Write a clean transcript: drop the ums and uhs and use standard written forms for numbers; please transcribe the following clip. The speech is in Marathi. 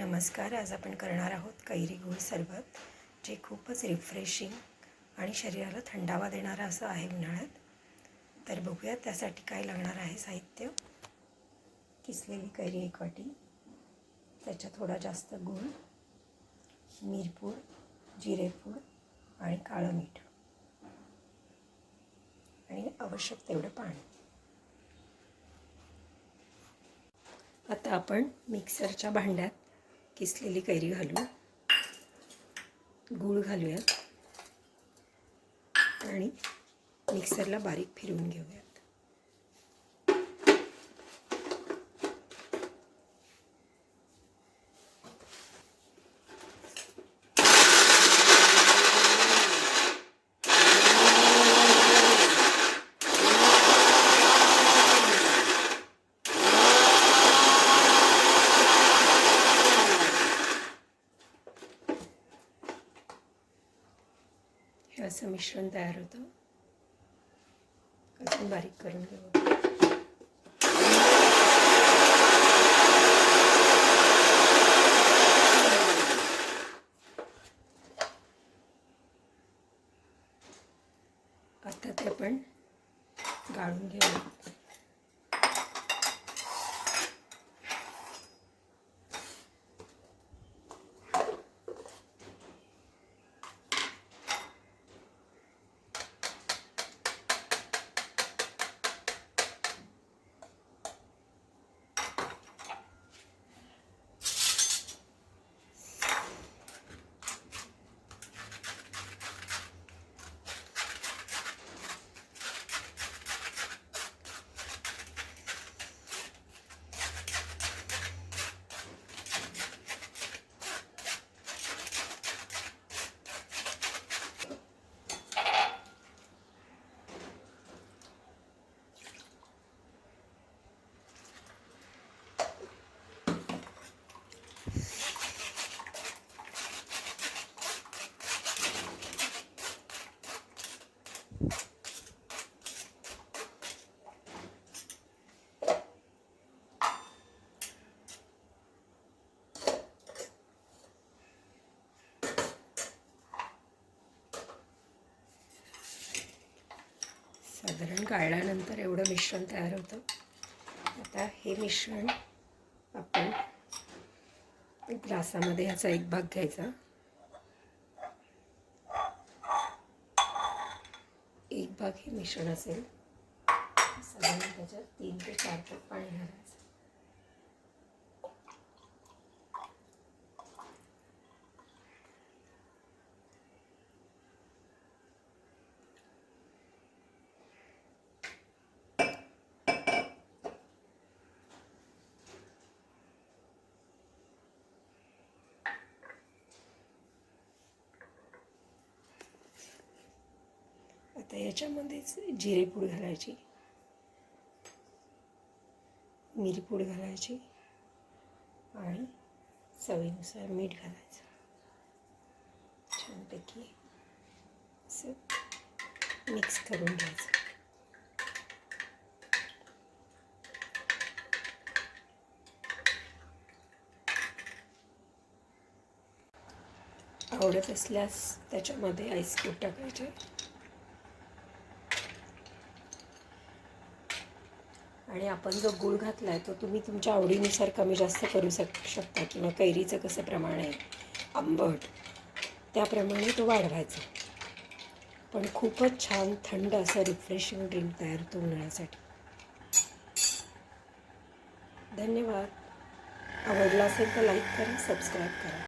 नमस्कार. आज आपण करणार आहोत कैरी गूळ सरबत, जे खूपच रिफ्रेशिंग आणि शरीराला थंडावा देणारं असं आहे उन्हाळ्यात. तर बघूया त्यासाठी काय लागणार आहे साहित्य. किसलेली कैरी 1 वाटी, त्याच्यात थोडा जास्त गूळ, मिरपूड, जिरेपूड आणि काळं मीठ आणि आवश्यक तेवढं पाणी. आता आपण मिक्सरच्या भांड्यात किसलेली कैरी घालू, गूळ घालूयात आणि मिक्सरला बारीक फिरवून घेऊयात. हे असं मिश्रण तयार होतं. अजून बारीक करून घेऊ. आता ते आपण गाळून घेऊ. साधारण गाळल्यानंतर एवढं मिश्रण तयार होतं. आता हे मिश्रण आपण ग्लासामध्ये ह्याचा 1 भाग घ्यायचा, 1 भाग हे मिश्रण असेल, साधारण त्याच्यात 3 ते 4 कप पाणी घालायचं. आता याच्यामध्येच जिरेपूड घालायची, मिरपूड घालायची आणि चवीनुसार मीठ घालायचं. छानपैकी असं मिक्स करून घ्यायचं. आवडत असल्यास त्याच्यामध्ये आईस क्यूब टाकायचे आणि आपण जो गूळ घातला आहे तो तुम्ही तुमच्या आवडीनुसार कमी जास्त करू शकता, किंवा कैरीचं कसं प्रमाण आहे आंबट त्याप्रमाणे तो वाढवायचा. पण खूपच छान थंड असं रिफ्रेशिंग ड्रिंक तयार होतं उन्हाळ्यासाठी. धन्यवाद. आवडला असेल तर लाईक करा, सबस्क्राईब करा.